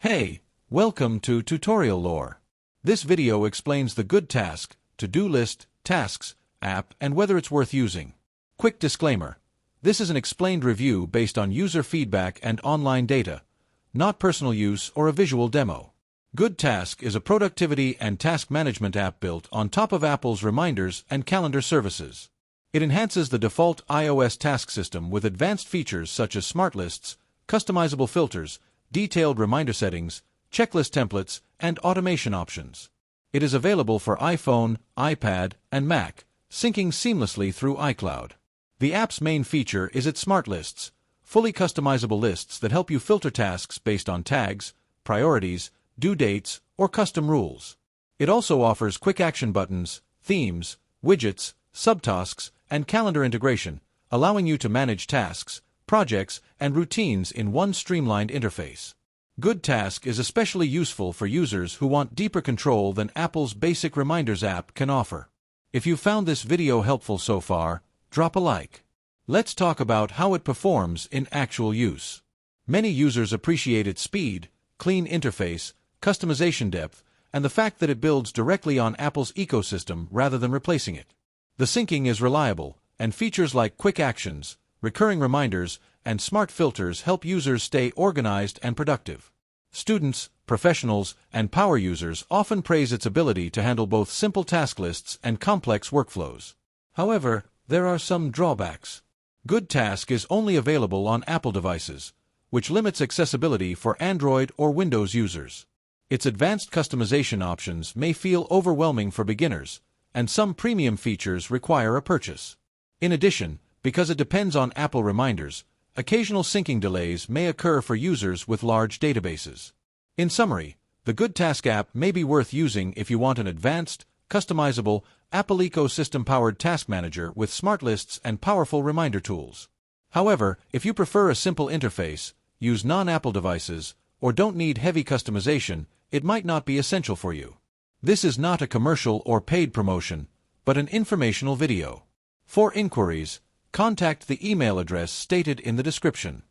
Hey, welcome to Tutorial Lore. This video explains the Goodtask, to-do list, tasks, app and whether it's worth using. Quick disclaimer. This is an explained review based on user feedback and online data, not personal use or a visual demo. Goodtask is a productivity and task management app built on top of Apple's reminders and calendar services. It enhances the default iOS task system with advanced features such as smart lists, customizable filters, detailed reminder settings, checklist templates, and automation options. It is available for iPhone, iPad, and Mac, syncing seamlessly through iCloud. The app's main feature is its smart lists, fully customizable lists that help you filter tasks based on tags, priorities, due dates, or custom rules. It also offers quick action buttons, themes, widgets, subtasks, and calendar integration, allowing you to manage tasks, projects, and routines in one streamlined interface. Goodtask is especially useful for users who want deeper control than Apple's basic reminders app can offer. If you found this video helpful so far, drop a like. Let's talk about how it performs in actual use. Many users appreciate its speed, clean interface, customization depth, and the fact that it builds directly on Apple's ecosystem rather than replacing it. The syncing is reliable, and features like quick actions, recurring reminders, and smart filters help users stay organized and productive. Students, professionals, and power users often praise its ability to handle both simple task lists and complex workflows. However, there are some drawbacks. Goodtask is only available on Apple devices, which limits accessibility for Android or Windows users. Its advanced customization options may feel overwhelming for beginners, and some premium features require a purchase. In addition, because it depends on Apple reminders, occasional syncing delays may occur for users with large databases. In summary, the Goodtask app may be worth using if you want an advanced, customizable, Apple ecosystem-powered task manager with smart lists and powerful reminder tools. However, if you prefer a simple interface, use non-Apple devices, or don't need heavy customization, it might not be essential for you. This is not a commercial or paid promotion, but an informational video. For inquiries, contact the email address stated in the description.